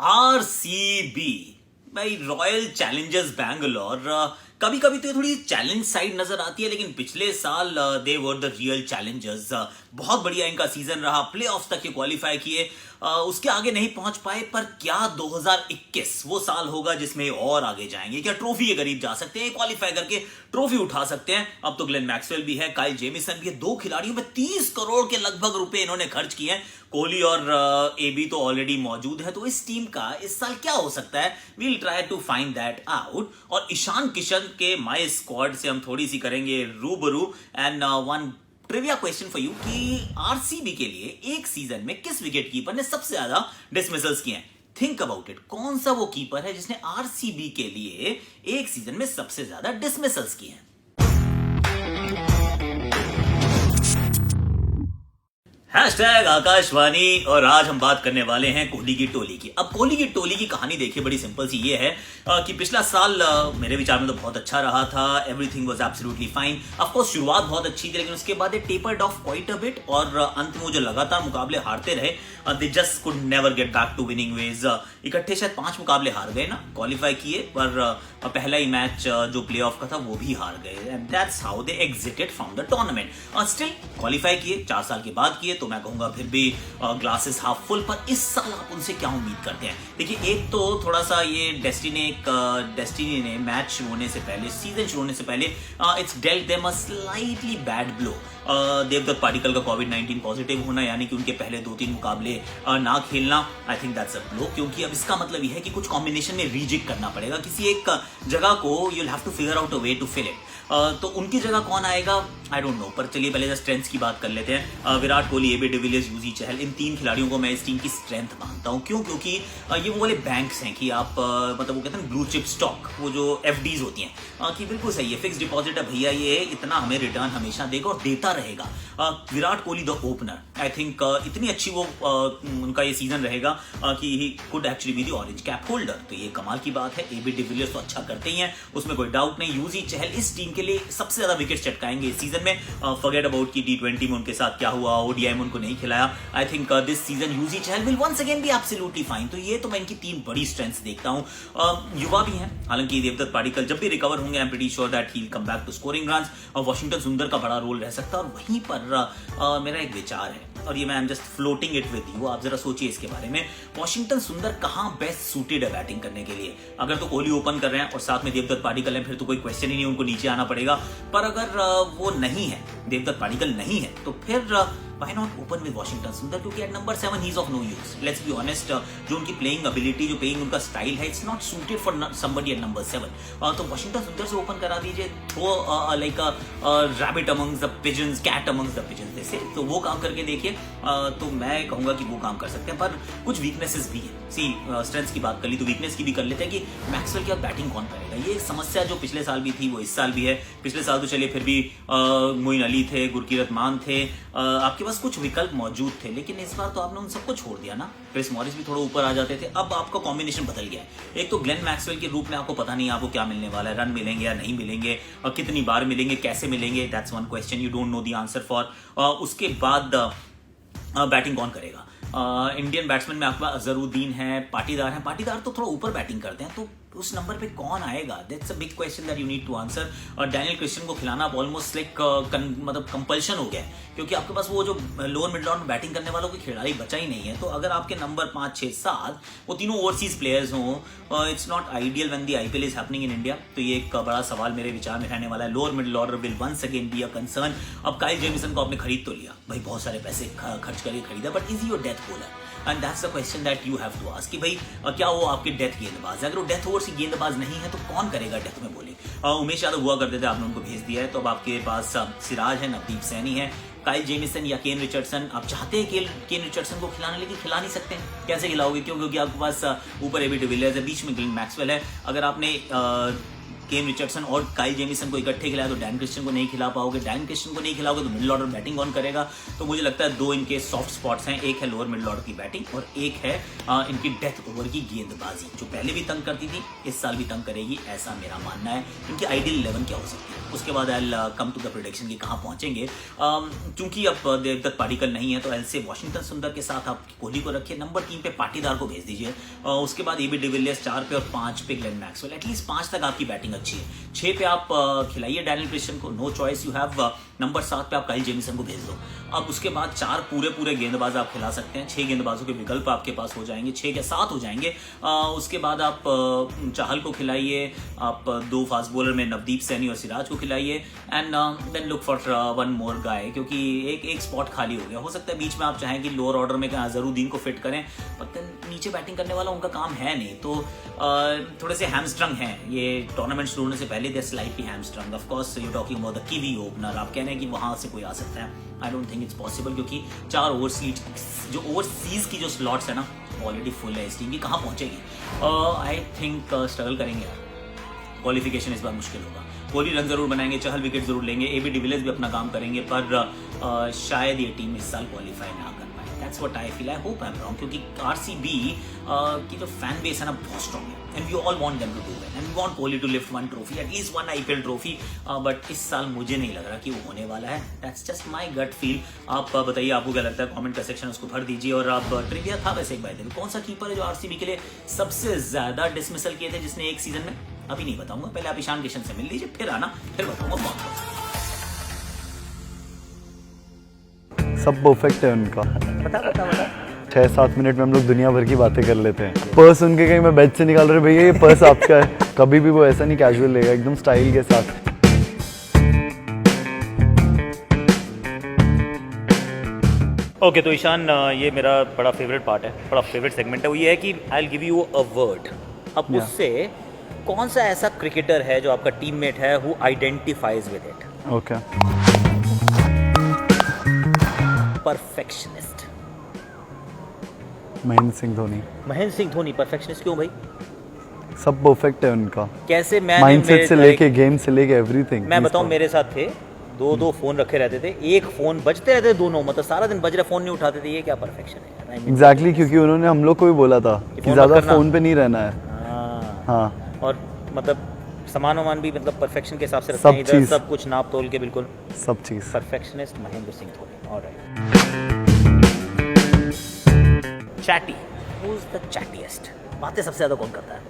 RCB भाई, royal Challengers Bangalore कभी कभी तो ये थोड़ी चैलेंज साइड नजर आती है, लेकिन पिछले साल दे वर द रियल चैलेंजर्स। बहुत बढ़िया इनका सीजन रहा, प्लेऑफ्स तक ये क्वालिफाई किए। उसके आगे नहीं पहुंच पाए, पर क्या 2021 वो साल होगा जिसमें और आगे जाएंगे? क्या ट्रॉफी के करीब जा सकते हैं, क्वालिफाई करके ट्रॉफी उठा सकते हैं? अब तो ग्लेन मैक्सवेल भी है, काइल जेमिसन भी है, दो खिलाड़ियों में 30 करोड़ के लगभग रुपए इन्होंने खर्च किए हैं। कोहली और एबी तो ऑलरेडी मौजूद है, तो इस टीम का इस साल क्या हो सकता है? We'll try to find that out. और ईशान किशन के माय स्क्वाड से हम थोड़ी सी करेंगे रूबरू। And one trivia question for you कि आरसीबी के लिए एक सीजन में किस विकेट कीपर ने सबसे ज्यादा डिसमिसल्स किए हैं? Think about it. कौन सा वो कीपर है जिसने आरसीबी के लिए एक सीजन में सबसे ज्यादा डिसमिसल्स किए हैं? हैशटैग आकाशवाणी। और आज हम बात करने वाले हैं कोहली की टोली की। अब कोहली की टोली की कहानी देखिए, बड़ी सिंपल सी ये है कि पिछला साल मेरे विचार में तो बहुत अच्छा रहा था। Everything was absolutely fine. Of course शुरुआत बहुत अच्छी थी, लेकिन उसके बाद ये tapered off quite a bit. और अंत में वो जो लगातार मुकाबले हारते रहे, they just could never get back to winning ways. इकट्ठे शायद 5 मुकाबले हार गए ना, क्वालिफाई किए, पर पहला ही मैच जो प्ले ऑफ का था वो भी हार गए। And that's how they exerted from the tournament. Still qualify किए, 4 साल के बाद किए, तो मैं कहूंगा फिर भी ग्लासेस हाफ फुल। पर इस साल आप उनसे क्या उम्मीद करते हैं? देखिए, एक तो थोड़ा सा ये डेस्टिनी ने मैच शुरू होने से पहले, सीजन शुरू होने से पहले, it's dealt them a slightly bad blow. Devdutt Padikkal का कोविड-19 पॉजिटिव होना, यानी कि उनके पहले 2-3 मुकाबले ना खेलना, I think that's a blow. क्योंकि अब इसका मतलब ये है कि कुछ कॉम्बिनेशन में रीजिक करना पड़ेगा, किसी एक जगह को you will have to figure out a way to fill it. तो उनकी जगह कौन आएगा आई डोंट नो। पर चलिए पहले स्ट्रेंथ्स की बात कर लेते हैं। विराट कोहली, एबी डिविलियर्स, यूजी चहल, इन 3 खिलाड़ियों को मैं इस टीम की स्ट्रेंथ मानता हूं। क्यों? क्योंकि ये वो वाले बैंक्स हैं कि आप मतलब वो कहते हैं ब्लू चिप स्टॉक, वो जो एफडीज होती हैं, कि बिल्कुल सही है, फिक्स डिपॉजिट है भैया, ये इतना हमें रिटर्न हमेशा देगा और देता रहेगा। Virat Kohli the opener, I think इतनी अच्छी वो उनका ये सीजन रहेगा कि he could actually be the orange cap holder. तो ये कमाल की बात है। एबी डिविलियर्स तो अच्छा करते ही हैं, उसमें कोई डाउट नहीं। यूजी चहल इस टीम के लिए सबसे ज्यादा विकेट चटकाएंगे इस सीजन में। फॉरगेट अबाउट की T20 में उनके साथ क्या हुआ, ओडीआई में उनको नहीं खिलाया। I think this season Yuzi Chahal will once again be absolutely fine. तो ये तो मैं इनकी 3 बड़ी स्ट्रेंथ्स देखता हूं। युवा भी हैं, हालांकि देवदत्त पाटिकल जब भी रिकवर होंगे, I am pretty sure that he will come back to scoring runs. और वॉशिंगटन सुंदर का बड़ा रोल रह सकता है। और वहीं पर मेरा एक विचार है, और ये मैं am just floating it with you, आप जरा सोचिए इसके बारे में। वॉशिंगटन सुंदर कहां बेस्ट सूटेड है बैटिंग करने के लिए? अगर तो कोहली ओपन कर रहे हैं और साथ में देवदत्त पाटिकल है, फिर तो कोई क्वेश्चन ही नहीं, उनको नीचे आना पड़ेगा। पर अगर वो नहीं है, देवदत्त पाटिकल नहीं है, तो फिर why not open with Washington सुंदर? क्योंकि at number 7 he is of no use. Let's be honest, जो उनकी प्लेइंग एबिलिटी, जो प्लेइंग उनका स्टाइल है, it's not suited for somebody at number 7. तो वॉशिंगटन सुंदर से ओपन करा दीजिए, throw like rabbit amongst the pigeons, cat amongst the pigeons जैसे, तो वो काम करके देखिए। तो मैं कहूंगा कि वो काम कर सकते हैं। पर कुछ वीकनेसेस भी है। सी, स्ट्रेंथ्स की बात कर ली तो वीकनेस की भी कर लेते हैं कि मैक्सवेल की बैटिंग कौन करेगा? ये एक समस्या जो पिछले साल भी थी, वो इस साल भी है। पिछले साल तो चलिए फिर भी मोइन अली थे, गुरकीरत मान थे, आपके पास कुछ विकल्प मौजूद थे, लेकिन इस बार तो आपने उन सबको छोड़ दिया ना। क्रिस मॉरिस भी थोड़ा ऊपर आ जाते थे, अब आपका कॉम्बिनेशन बदल गया है। एक तो ग्लेन मैक्सवेल के रूप में आपको पता नहीं आपको क्या मिलने वाला है, रन मिलेंगे या नहीं मिलेंगे, और कितनी बार मिलेंगे, कैसे मिलेंगे, that's one question you don't know the answer for. उसके बाद बैटिंग कौन करेगा? इंडियन बैट्समैन में आपके पास अजहरुद्दीन है, पाटीदार है। पाटीदार तो थोड़ा ऊपर बैटिंग करते हैं, तो उस नंबर पे कौन आएगा? That's a big question that you need to answer. और डैनियल क्रिस्टियन को खिलाना ऑलमोस्ट लाइक मतलब कंपल्शन हो गया है, क्योंकि आपके पास वो जो लोअर मिड ऑर्डर में बैटिंग करने वालों कोई खिलाड़ी बचा ही नहीं है। तो अगर आपके नंबर 5, 6, 7 वो तीनों ओवरसीज प्लेयर्स हों, it's not ideal when the IPL is happening in India. तो ये एक बड़ा सवाल मेरे विचार में रहने वाला है। Lower middle order will once again be a concern. अब काइल जेमिसन को आपने खरीद तो लिया भाई, बहुत सारे पैसे खर्च करके खरीदा, but is your death bowler? And that's the question that you have to ask कि भाई क्या वो आपके डेथ गेंदबाज है? अगर वो डेथ ओवर से गेंदबाज नहीं है, तो कौन करेगा डेथ में बॉलिंग? उमेश यादव हुआ करते थे, आपने उनको भेज दिया है। तो अब आपके पास सिराज है, नवदीप सैनी है, काइल जेमिसन या केन रिचर्डसन। आप चाहते हैं केन रिचर्डसन को खिलाने, लेकिन खिला नहीं सकते। कैसे खिलाओगे? क्यों? क्योंकि आपके पास ऊपर एबी डिविलियर्स है, बीच में ग्लेन मैक्सवेल है। अगर आपने केन रिचर्डसन और काइल जेमिसन को इकट्ठे खिलाया तो डैन क्रिस्टियन को नहीं खिला पाओगे, डैन क्रिस्टियन को नहीं खिलाओगे तो मिडिल ऑर्डर बैटिंग कौन करेगा। तो मुझे लगता है दो इनके सॉफ्ट स्पॉट्स हैं, एक है लोअर मिडिल ऑर्डर की बैटिंग और एक है इनकी डेथ ओवर की गेंदबाजी, जो पहले भी तंग करती थी इस साल भी तंग करेगी, ऐसा मेरा मानना है। इनकी आइडियल 11 क्या हो सकती है, उसके बाद आई कम टू द प्रेडिक्शन की कहाँ पहुंचेंगे। क्योंकि अब देवदत्त पाडिक्कल नहीं है तो एल से वॉशिंगटन सुंदर के साथ आप कोहली को रखिए, नंबर 3 पे पाटीदार को भेज दीजिए, उसके बाद एबी डिविलियर्स 4 पे और 5 पे ग्लेन मैक्सवेल। एटलीस्ट 5 तक आपकी बैटिंग अच्छी है। 6 पे आप खिलाइए डैनियल क्रिस्टियन को, no choice you have. Number 7 पे आप काइल जेमिसन को भेज दो। अब उसके बाद 4 पूरे गेंदबाज आप खिला सकते हैं, 6 गेंदबाजों के विकल्प आपके पास हो जाएंगे, 6 के 7 हो जाएंगे। उसके बाद आप चाहल को खिलाइए, आप 2 फास्ट बॉलर में नवदीप सैनी और सिराज को खिलाइए एंड देन लुक फॉर 1 मोर गाय, क्योंकि एक स्पॉट खाली हो गया। हो सकता है बीच में आप चाहें कि लोअर ऑर्डर में जरूद्दीन को फिट करें, पर नीचे बैटिंग करने वाला उनका काम है नहीं, तो थोड़े से हैमस्ट्रंग हैं ये टूर्नामेंट शुरू होने से पहले, they slightly hamstrung. Of course you talking about the Kiwi opener, आप कह रहे हैं कि वहां से कोई आ सकता है, I don't think it's possible, क्योंकि 4 ओवरसीज की जो स्लॉट्स है ना ऑलरेडी फुल है इस टीम की, कहाँ पहुंचेगी। आई थिंक स्ट्रगल करेंगे यार, क्वालिफिकेशन इस बार मुश्किल होगा। कोहली रन जरूर बनाएंगे, चहल विकेट जरूर लेंगे, एबी डिविलियर्स भी अपना काम करेंगे, पर शायद ये टीम इस साल क्वालिफाई ना कर पाए। That's what I feel, I hope I am wrong, क्योंकि आरसीबी की जो फैन बेस है ना बहुत स्ट्रॉन्ग है and we all want them to do well and we want Kohli to lift 1 trophy, at least 1 IPL trophy, but इस साल मुझे नहीं लग रहा कि वो होने वाला है। That's just my gut feel. आप बताइए आपको क्या लगता है, कमेंट का सेक्शन उसको भर दीजिए। और आप ट्रिविया था वैसे एक बार, कौन सा कीपर है जो आरसीबी के लिए सबसे ज्यादा डिसमिसल किए थे जिसने एक सीजन में, अभी नहीं बताऊंगा, पहले आप ईशान किशन से मिल लीजिए फिर आना, फिर बताऊंगा कौन। सब परफेक्ट है उनका। बता 6-7 मिनट में हम लोग दुनिया भर की बातें कर लेते हैं। पर्स उनके कहीं मैं बेड से निकाल रहे भैया ये पर्स आपका है, कभी भी वो ऐसा नहीं कैजुअल लेगा, एकदम स्टाइल के साथ। ओके तो ईशान, ये मेरा बड़ा फेवरेट पार्ट है, बड़ा फेवरेट सेगमेंट है, वो ये है कि I will give you a word, अब उससे कौन सा ऐसा क्रिकेटर है जो आपका टीममेट है who identifies with it. Okay. Perfectionist. Mahendra Singh Dhoni. Mahendra Singh Dhoni perfectionist क्यों भाई? सब परफेक्ट है उनका, कैसे? मैं माइंडसेट से लेके गेम से लेके एवरीथिंग। मैं बताऊं, मेरे साथ थे दो फोन रखे रहते थे, एक फोन बजते रहते थे दोनों, मतलब सारा दिन बज रहा फोन नहीं उठाते थे, ये क्या परफेक्शन है? एग्जैक्टली, क्योंकि उन्होंने हम लोग को भी बोला था कि ज्यादा फोन पे नहीं रहना है। हाँ, और मतलब सामान वामान भी मतलब परफेक्शन के हिसाब से रखते हैं इधर, सब कुछ नाप तोल के, बिल्कुल सब चीज। Perfectionist Mahendra Singh Dhoni. Alright, chatty, who is the chattiest? बातें सबसे ज्यादा कौन करता है?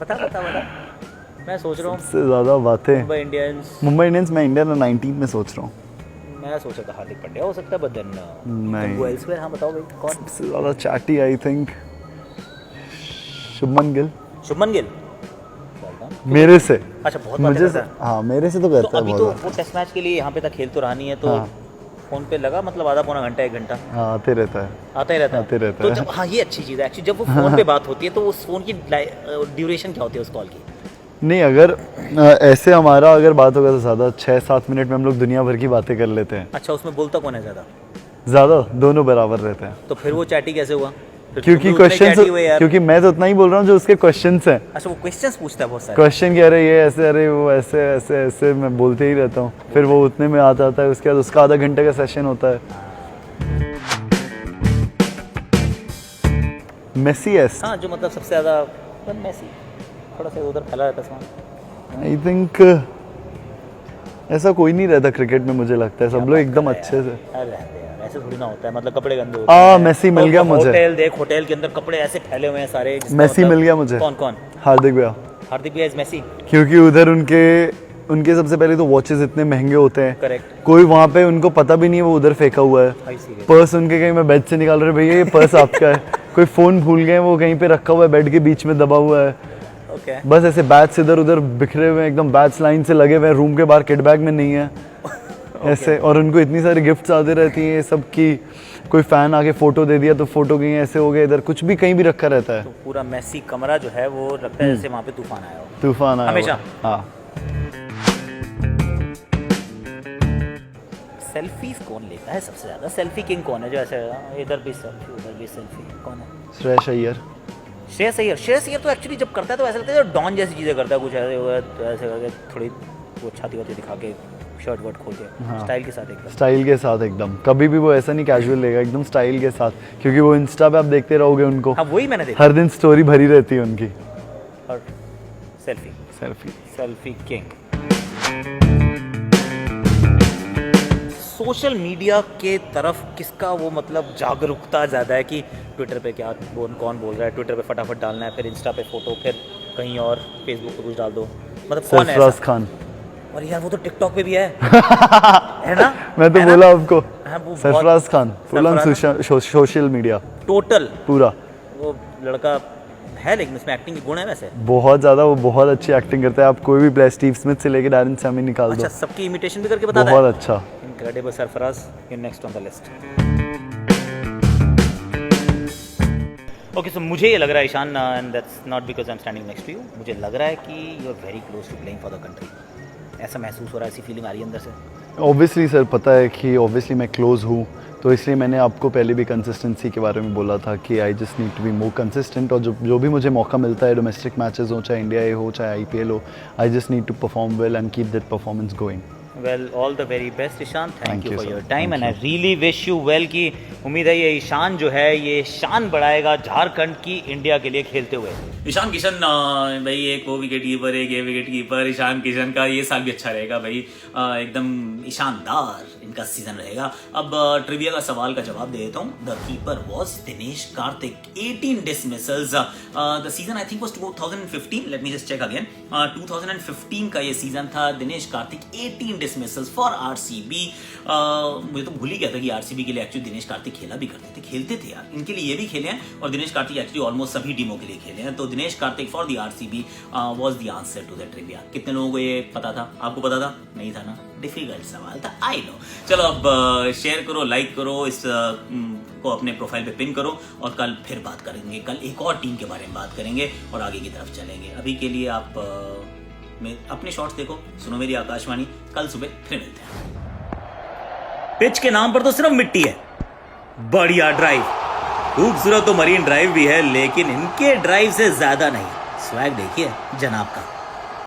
बता। मैं सोच रहा हूँ सबसे ज्यादा बातें मुंबई इंडियंस। मैं इंडिया 19 में सोच रहा हूँ। मैं सोचा था हार्दिक पांड्या हो सकता है, बट देन नहीं, वो एल्सवेयर। हाँ बताओ भाई कौन सबसे ज्यादा chatty? I think Shubman Gill. Shubman Gill मेरे से। अच्छा, बहुत मुझे से, हाँ मेरे से तो करता है अभी बहुत। तो वो टेस्ट मैच के लिए यहाँ पे तक खेल तो रहा नहीं है, तो फोन पे लगा मतलब आधा पौना घंटा 1 घंटा आते रहता है, आता ही रहता है। तो जब, हाँ ये अच्छी चीज़ है एक्चुअली, जब वो फोन पे बात होती है तो उस फोन की ड्यूरेशन क्या होती है उस कॉल की? नहीं, अगर ऐसे हमारा अगर बात होगा तो ज़्यादा 6-7 मिनट में हम लोग दुनिया भर की बातें कर लेते हैं। अच्छा, उसमें बोलता कौन है ज़्यादा? दोनों बराबर रहते हैं। तो फिर वो चैटी कैसे हुआ? क्योंकि क्वेश्चन, क्योंकि मैं तो उतना ही बोल रहा हूँ जो उसके क्वेश्चंस हैं। अच्छा, वो क्वेश्चंस पूछता है बहुत सारे क्वेश्चन, कह रहे ये ऐसे, अरे वो ऐसे ऐसे ऐसे, मैं बोलते ही रहता हूँ, फिर वो उतने में आता है, उसके बाद उसका आधा घंटे का सेशन होता है। मेसी है, हाँ, जो मतलब सबसे ज़्यादा मेसी, थोड़ा सा उधर फैला रहता है। आई थिंक ऐसा कोई नहीं रहता क्रिकेट में, मुझे लगता है सब लोग एकदम अच्छे से। ऐसे थोड़ी ना होता है, मतलब कपड़े गंदे होते हैं। मेसी मिल गया मुझे। होटल देख, होटल के अंदर कपड़े ऐसे फैले हुए हैं सारे। मेसी मिल गया मुझे। कौन? हार्दिक भैया। हार्दिक भैया इज मेसी, क्योंकि उधर उनके सबसे पहले तो वॉचेस इतने महंगे होते हैं। करेक्ट। कोई वहाँ पे उनको पता भी नहीं है वो उधर फेंका हुआ है। पर्स उनके कहीं मैं बेड से निकाल रहे भैया ये पर्स आपका है। कोई फोन भूल गए, वो कहीं पे रखा हुआ है, बेड के बीच में दबा हुआ है। बस ऐसे बैट्स इधर उधर बिखरे हुए हैं, एकदम बैट्स लाइन से लगे हुए हैं, रूम के बाहर किट बैग में नहीं है ऐसे। और उनको इतनी सारी गिफ्ट्स आती रहती हैं सब की, कोई फैन आके फोटो दे दिया तो फोटो कहीं ऐसे हो गया, इधर कुछ भी कहीं भी रखा रहता है। तो पूरा मेसी कमरा जो है वो लगता है जैसे वहाँ पे तूफान आया हो। तूफान आया हमेशा। हाँ। सेल्फीज कौन लेता है सबसे ज्यादा? सेल्फी किंग कौन है जो ऐसे इधर भी सेल्फी उधर भी सेल्फी, कौन है? श्रेयस अय्यर। श्रेयस अय्यर तो एक्चुअली जब करता है तो ऐसा लगता है डॉन जैसी चीज़ें करता है, कुछ ऐसे होगा तो ऐसे करके थोड़ी वो छाती वाती दिखा के शर्ट वर्ट खोल के हाँ। स्टाइल के साथ एकदम। स्टाइल के साथ एकदम, कभी भी वो ऐसा नहीं कैजुअल लेगा, एकदम स्टाइल के साथ, क्योंकि वो इंस्टा पे आप देखते रहोगे उनको, हाँ वही मैंने देखा, हर दिन स्टोरी भरी रहती है उनकी। और सेल्फी किंग। सोशल मीडिया के तरफ किसका वो मतलब जागरूकता ज़्यादा है कि ट्विटर पे क्या कौन बोल रहा है, ट्विटर पे फटाफट डालना है, फिर इंस्टा पे फोटो, फिर कहीं और फेसबुक पे कुछ डाल दो, मतलब कौन है सरफराज ऐसा? खान। और यार वो तो टिकटॉक पे भी है ना? मैं तो है ना? बोला आपको, हाँ, वो Sarfaraz Khan full on Sarfaraz social media total पूरा। वो लड़का है, लेकिन इसमें एक्टिंग के गुण है वैसे। बहुत ज़्यादा, वो बहुत अच्छी एक्टिंग करता है। आप कोई भी प्ले स्टीव स्मिथ से लेके डैरेन सैमी निकाल अच्छा, दो, सबकी इमिटेशन भी करके बताता है। बहुत अच्छा। Incredible Sarfaraz, you next on the list. Okay, so मुझे ये लग रहा है Ishan, and that's not because I am standing next to you, मुझे लग रहा है कि you are very close to playing for the country. ऐसा महसूस हो रहा है, ऐसी फीलिंग आ रही है अंदर से? ऑब्वियसली सर, पता है कि ऑब्वियसली मैं क्लोज हूँ, तो इसलिए मैंने आपको पहले भी कंसिस्टेंसी के बारे में बोला था कि I just need to be more consistent, और जो भी मुझे मौका मिलता है, डोमेस्टिक मैचेस हो, चाहे इंडिया ए हो, चाहे IPL हो, I just need to perform well and keep that performance going. Well, all the very best Ishan, thank you for sir. Your time, Thank and I really wish you well. की उम्मीद है ये ईशान जो है ये शान बढ़ाएगा झारखंड की इंडिया के लिए खेलते हुए। ईशान किशन भाई, एक वो विकेट कीपर, एक ये विकेट कीपर, ईशान किशन का ये साल भी अच्छा रहेगा भाई, एकदम ईशानदार इनका सीजन रहेगा। अब ट्रिविया का सवाल का जवाब दे देता हूँ। The keeper was Dinesh Karthik, 18 dismissals. The season I think was 2015, let me just check again, 2015 का ये सीजन था। Dinesh Karthik 18 dismissals for RCB। मुझे तो भूल ही गया था कि RCB के लिए एक्चुअली दिनेश कार्तिक खेला भी करते थे, खेलते थे यार, इनके लिए ये भी खेले हैं, और दिनेश कार्तिक एक्चुअली ऑलमोस्ट सभी टीमों के लिए खेले हैं। तो Dinesh Karthik for the RCB was the answer to the trivia. कितने लोगों को ये पता था? आपको पता था? नहीं था ना, डिफिकल्ट सवाल था, आई नो। चलो अब शेयर करो, लाइक करो, इस को अपने प्रोफाइल पे पिन करो, और कल फिर बात करेंगे। कल एक और टीम के बारे में बात करेंगे और आगे की तरफ चलेंगे। अभी के लिए आप अपने शॉट्स देखो, सुनो मेरी आकाशवाणी, कल सुबह फिर मिलते हैं। पिच के नाम पर तो सिर्फ मिट्टी है, बढ़िया ड्राइव, खूबसूरत तो मरीन ड्राइव भी है, लेकिन इनके ड्राइव से ज्यादा नहीं। स्वैग देखिए जनाब का।